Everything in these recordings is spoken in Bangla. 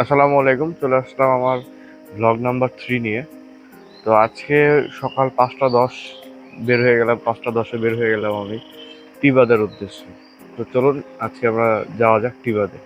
আসসালামু আলাইকুম। চলে আসলাম আমার ব্লগ নাম্বার 3 নিয়ে। তো আজকে সকাল 5টা 10 বের হয়ে গেলাম, 5টা 10-এ বের হয়ে গেলাম আমি টিবাদের উদ্দেশ্যে। তো চলুন আজকে আমরা যাওয়া যাক টিবাদে।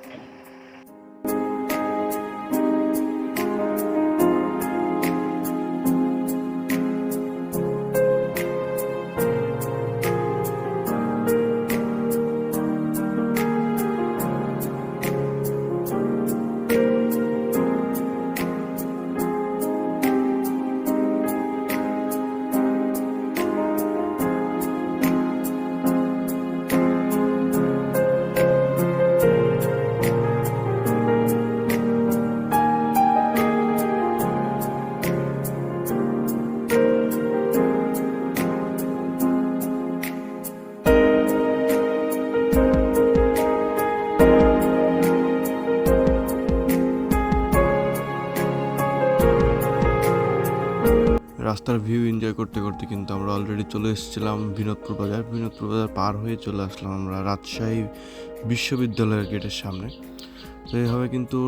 রাস্তার ভিউ এনজয় করতে করতে কিন্তু আমরা অলরেডি চলে এসেছিলাম বিনোদপুর বাজার। বিনোদপুর বাজার পার হয়ে চলে আসলাম আমরা রাজশাহী বিশ্ববিদ্যালয়ের গেটের সামনে। তো এইভাবে কিন্তু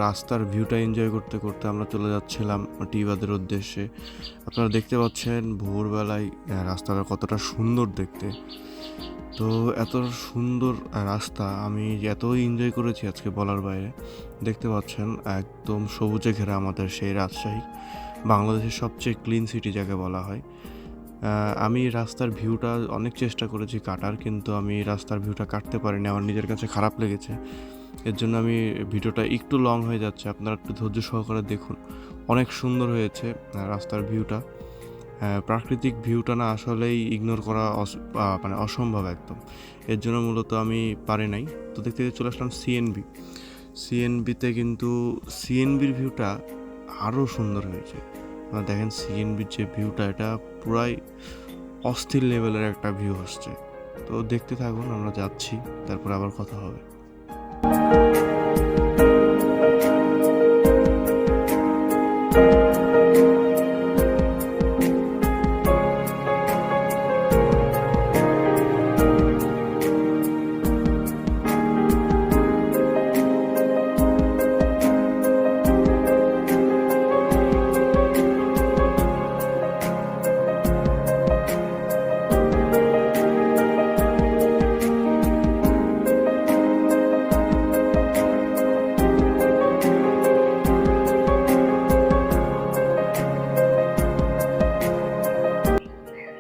রাস্তার ভিউটা এনজয় করতে করতে আমরা চলে যাচ্ছিলাম টিবাদের উদ্দেশ্যে। আপনারা দেখতে পাচ্ছেন ভোরবেলায় রাস্তাটা কতটা সুন্দর দেখতে। তো এত সুন্দর রাস্তা আমি এতই এনজয় করেছি আজকে বলার বাইরে। দেখতে পাচ্ছেন একদম সবুজে ঘেরা আমাদের সেই রাজশাহী, বাংলাদেশের সবচেয়ে ক্লিন সিটি যাকে বলা হয়। আমি রাস্তার ভিউটা অনেক চেষ্টা করেছি কাটার, কিন্তু আমি রাস্তার ভিউটা কাটতে পারিনি, আমার নিজের কাছে খারাপ লেগেছে। এর জন্য আমি ভিডিওটা একটু লং হয়ে যাচ্ছে, আপনারা একটু ধৈর্য সহকারে দেখুন। অনেক সুন্দর হয়েছে রাস্তার ভিউটা। প্রাকৃতিক ভিউটা না আসলেই ইগনোর করা মানে অসম্ভব একদম। এর জন্য মূলত আমি পারি নাই। তো দেখতে দেখতে চলে আসলাম সিএনবিতে, কিন্তু সিএনবির ভিউটা আরও সুন্দর হয়েছে। আপনারা দেখেন সিএনবির যে ভিউটা, এটা পুরাই অস্থির লেভেলের একটা ভিউ আসছে। তো দেখতে থাকুন, আমরা যাচ্ছি, তারপর আবার কথা হবে।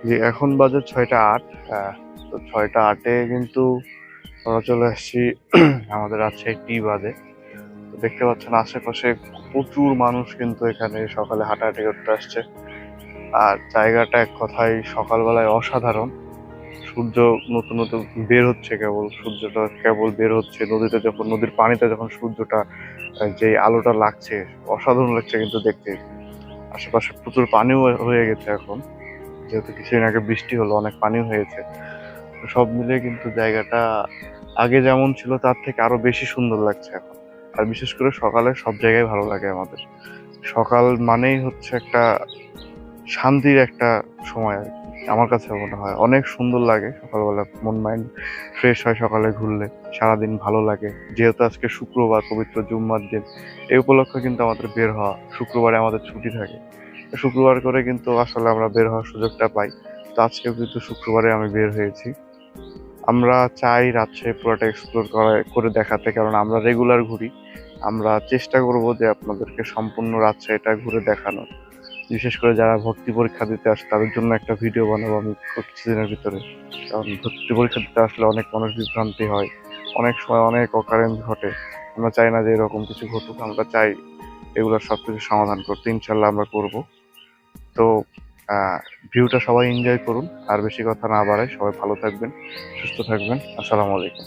যে এখন বাজে 6টা 8। তো 6টা 8-এ কিন্তু আমরা চলে আসছি আমাদের রাজশাহী টিবাদে। তো দেখতে পাচ্ছেন আশেপাশে প্রচুর মানুষ কিন্তু এখানে সকালে হাঁটাহাঁটি করতে আসছে। আর জায়গাটা এক কথায় সকালবেলায় অসাধারণ। সূর্য নতুন নতুন বের হচ্ছে, সূর্যটা কেবল বের হচ্ছে নদীতে, যখন নদীর পানিতে যখন সূর্যটা যে আলোটা লাগছে অসাধারণ লাগছে কিন্তু দেখতে। আশেপাশে প্রচুর পানিও হয়ে গেছে এখন, যেহেতু কিছুদিন আগে বৃষ্টি হলো, অনেক পানি হয়েছে। তো সব মিলিয়ে কিন্তু জায়গাটা আগে যেমন ছিল তার থেকে আরো বেশি সুন্দর লাগছে এখন। আর বিশেষ করে সকালে সব জায়গায় ভালো লাগে আমাদের। সকাল মানেই হচ্ছে একটা শান্তির একটা সময় আর কি। আমার কাছে মনে হয় অনেক সুন্দর লাগে সকালবেলা, মন মাইন্ড ফ্রেশ হয় সকালে ঘুরলে, সারাদিন ভালো লাগে। যেহেতু আজকে শুক্রবার, পবিত্র জুম্মার দিন, এই উপলক্ষে কিন্তু আমাদের বের হওয়া, শুক্রবারে আমাদের ছুটি থাকে, তো শুক্রবার করে কিন্তু আসলে আমরা বের হওয়ার সুযোগটা পাই। তো আজকেও কিন্তু শুক্রবারে আমি বের হয়েছি। আমরা চাই রাজশাহী পুরোটা এক্সপ্লোর করে দেখাতে, কারণ আমরা রেগুলার ঘুরি। আমরা চেষ্টা করব যে আপনাদেরকে সম্পূর্ণ রাজশাহীটা ঘুরে দেখানোর। বিশেষ করে যারা ভর্তি পরীক্ষা দিতে আসে তাদের জন্য একটা ভিডিও বানাবো আমি কিছুদিনের ভিতরে। কারণ ভর্তি পরীক্ষা দিতে আসলে অনেক মানুষ বিভ্রান্তি হয়, অনেক সময় অনেক অকারেন্স ঘটে। আমরা চাই না যে এরকম কিছু ঘটুক, আমরা চাই এগুলোর সবকিছু সমাধান করতে। ইনশাল্লাহ আমরা করব। তো ভিউটা সবাই এনজয় করুন। আর বেশি কথা না বাড়াই, সবাই ভালো থাকবেন, সুস্থ থাকবেন। আসসালামু আলাইকুম।